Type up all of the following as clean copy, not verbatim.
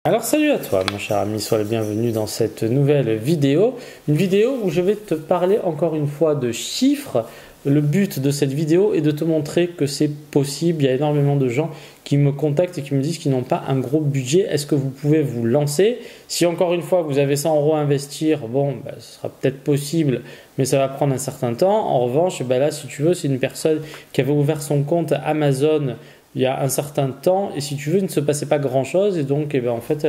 Alors salut à toi mon cher ami, sois le bienvenu dans cette nouvelle vidéo. Une vidéo où je vais te parler encore une fois de chiffres. Le but de cette vidéo est de te montrer que c'est possible. Il y a énormément de gens qui me contactent et qui me disent qu'ils n'ont pas un gros budget. Est-ce que vous pouvez vous lancer? Si encore une fois vous avez 100 euros à investir, bon, ce sera peut-être possible, mais ça va prendre un certain temps. En revanche, là si tu veux, c'est une personne qui avait ouvert son compte Amazon il y a un certain temps et si tu veux, il ne se passait pas grand chose et donc en fait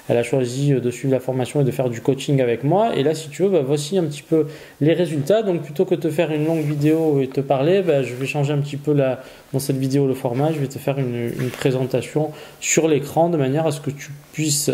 elle a choisi de suivre la formation et de faire du coaching avec moi et là si tu veux, voici un petit peu les résultats. Donc plutôt que de te faire une longue vidéo et te parler, je vais changer un petit peu dans cette vidéo le format. Je vais te faire une présentation sur l'écran de manière à ce que tu puisses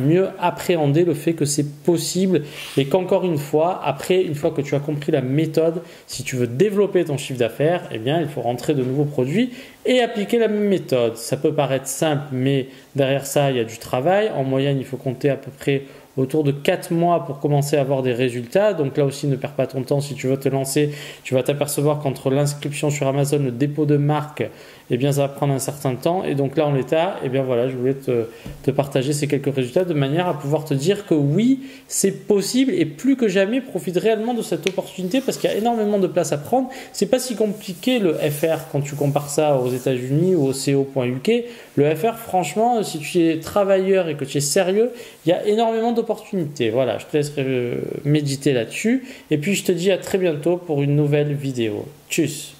mieux appréhender le fait que c'est possible et qu'encore une fois, une fois que tu as compris la méthode, si tu veux développer ton chiffre d'affaires, il faut rentrer de nouveaux produits et appliquer la même méthode. Ça peut paraître simple, mais derrière ça, il y a du travail. En moyenne, il faut compter à peu près autour de 4 mois pour commencer à avoir des résultats. Donc là aussi, ne perds pas ton temps. Si tu veux te lancer, tu vas t'apercevoir qu'entre l'inscription sur Amazon, le dépôt de marque, ça va prendre un certain temps. Et donc là, en l'état, je voulais te partager ces quelques résultats de manière à pouvoir te dire que oui, c'est possible et plus que jamais, profite réellement de cette opportunité parce qu'il y a énormément de place à prendre. C'est pas si compliqué le FR quand tu compares ça aux États-Unis ou au CO.uk. Le FR, franchement, si tu es travailleur et que tu es sérieux, il y a énormément d'opportunités. Voilà, je te laisserai méditer là-dessus. Et puis, je te dis à très bientôt pour une nouvelle vidéo. Tchuss!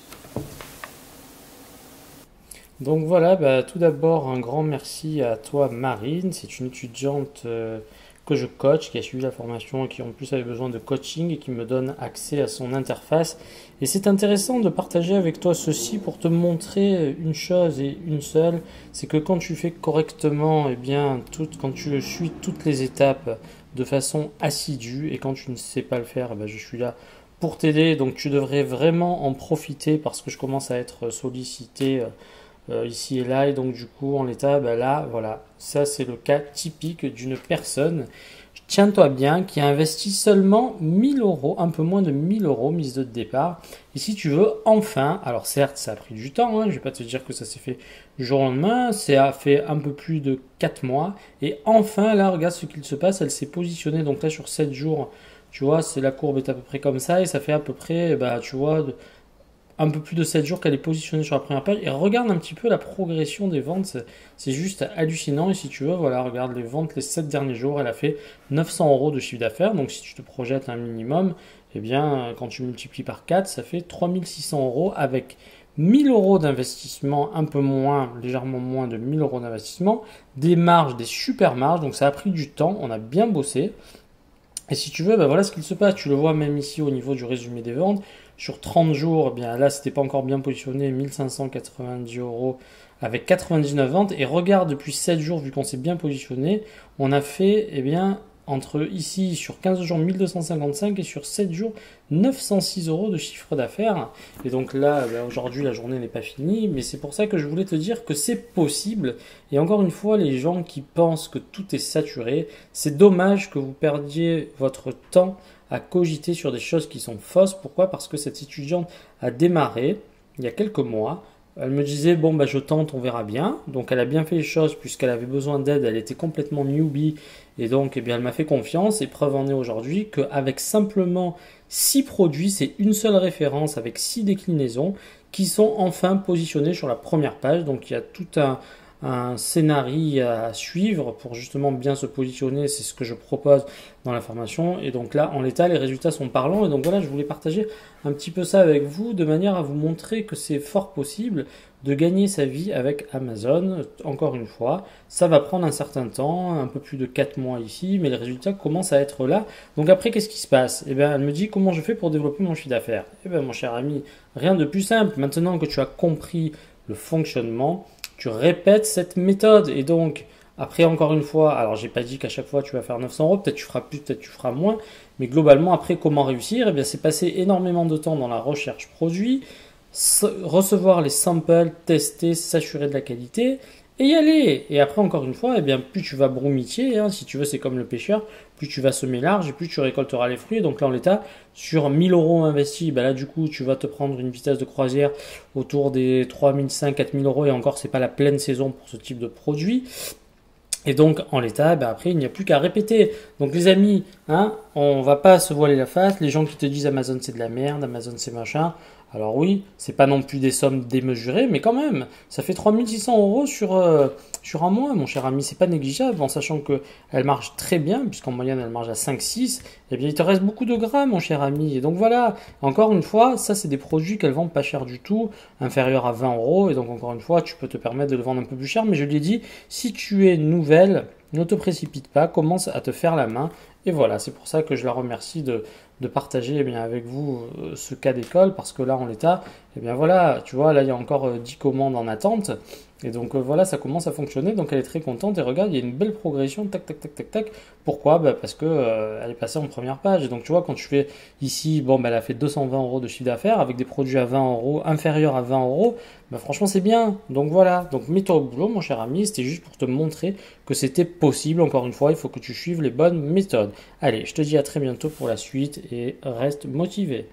Donc voilà, tout d'abord un grand merci à toi Marine, c'est une étudiante que je coach, qui a suivi la formation et qui en plus avait besoin de coaching et qui me donne accès à son interface. Et c'est intéressant de partager avec toi ceci pour te montrer une chose et une seule, c'est que quand tu fais correctement, quand tu suis toutes les étapes de façon assidue et quand tu ne sais pas le faire, je suis là pour t'aider. Donc tu devrais vraiment en profiter parce que je commence à être sollicité ici et là, et donc du coup en l'état, là voilà, ça c'est le cas typique d'une personne, tiens-toi bien, qui a investi seulement 1000 euros, un peu moins de 1000 euros mise de départ. Et si tu veux, enfin, alors certes ça a pris du temps, je vais pas te dire que ça s'est fait du jour au lendemain, ça a fait un peu plus de 4 mois, et enfin là regarde ce qu'il se passe, elle s'est positionnée, donc là sur 7 jours, tu vois, la courbe est à peu près comme ça, et ça fait à peu près, tu vois, un peu plus de 7 jours qu'elle est positionnée sur la première page et regarde un petit peu la progression des ventes, c'est juste hallucinant. Et si tu veux, voilà, regarde les ventes les 7 derniers jours, elle a fait 900 euros de chiffre d'affaires. Donc si tu te projettes un minimum, quand tu multiplies par 4, ça fait 3600 euros avec 1000 euros d'investissement, un peu moins, légèrement moins de 1000 euros d'investissement, des marges, des super marges. Donc ça a pris du temps, on a bien bossé. Et si tu veux, voilà ce qu'il se passe. Tu le vois même ici au niveau du résumé des ventes. Sur 30 jours, là, c'était pas encore bien positionné, 1590 euros avec 99 ventes. Et regarde, depuis 7 jours, vu qu'on s'est bien positionné, on a fait, entre ici, sur 15 jours, 1255 et sur 7 jours, 906 euros de chiffre d'affaires. Et donc là, aujourd'hui, la journée n'est pas finie, mais c'est pour ça que je voulais te dire que c'est possible. Et encore une fois, les gens qui pensent que tout est saturé, c'est dommage que vous perdiez votre temps à cogiter sur des choses qui sont fausses. Pourquoi? Parce que cette étudiante a démarré il y a quelques mois. Elle me disait, je tente, on verra bien. Donc, elle a bien fait les choses puisqu'elle avait besoin d'aide. Elle était complètement newbie. Et donc, elle m'a fait confiance. Et preuve en est aujourd'hui qu'avec simplement 6 produits, c'est une seule référence avec 6 déclinaisons qui sont enfin positionnées sur la première page. Donc, il y a tout un scénario à suivre pour justement bien se positionner. C'est ce que je propose dans la formation. Et donc là, en l'état, les résultats sont parlants. Et donc voilà, je voulais partager un petit peu ça avec vous de manière à vous montrer que c'est fort possible de gagner sa vie avec Amazon. Encore une fois, ça va prendre un certain temps, un peu plus de 4 mois ici, mais les résultats commencent à être là. Donc après, qu'est-ce qui se passe? Elle me dit comment je fais pour développer mon chiffre d'affaires. Mon cher ami, rien de plus simple. Maintenant que tu as compris le fonctionnement, tu répètes cette méthode. Et donc, après, encore une fois, alors j'ai pas dit qu'à chaque fois tu vas faire 900 euros, peut-être tu feras plus, peut-être tu feras moins, mais globalement, après, comment réussir? C'est passer énormément de temps dans la recherche produit, recevoir les samples, tester, s'assurer de la qualité et y aller. Et après, encore une fois, plus tu vas broumitier, si tu veux, c'est comme le pêcheur, plus tu vas semer large et plus tu récolteras les fruits. Donc là, en l'état, sur 1000 euros investis, là, du coup, tu vas te prendre une vitesse de croisière autour des 3500, 4000 euros. Et encore, c'est pas la pleine saison pour ce type de produit. Et donc, en l'état, ben après, il n'y a plus qu'à répéter. Donc, les amis, hein, on va pas se voiler la face. Les gens qui te disent Amazon c'est de la merde, Amazon c'est machin. Alors oui, c'est pas non plus des sommes démesurées, mais quand même, ça fait 3600 € sur un mois, mon cher ami. C'est pas négligeable, en sachant que elle marche très bien, puisqu'en moyenne elle marche à 5-6. Eh bien, il te reste beaucoup de gras, mon cher ami. Et donc voilà, encore une fois, ça c'est des produits qu'elles vendent pas cher du tout, inférieurs à 20 €. Et donc encore une fois, tu peux te permettre de le vendre un peu plus cher, mais je l'ai dit, si tu es nouvelle, ne te précipite pas, commence à te faire la main. Et voilà, c'est pour ça que je la remercie de partager eh bien, avec vous ce cas d'école, parce que là, en l'état, eh bien voilà, tu vois, là, il y a encore 10 commandes en attente. Et donc voilà, ça commence à fonctionner, donc elle est très contente et regarde, il y a une belle progression, tac, tac, tac, tac, tac. Pourquoi? Bah, parce que elle est passée en première page. Et donc tu vois, quand tu fais ici, bon, bah, elle a fait 220 € de chiffre d'affaires avec des produits à 20 €, inférieurs à 20 €, bah, franchement c'est bien. Donc voilà, donc mets-toi au boulot, mon cher ami, c'était juste pour te montrer que c'était possible. Encore une fois, il faut que tu suives les bonnes méthodes. Allez, je te dis à très bientôt pour la suite et reste motivé.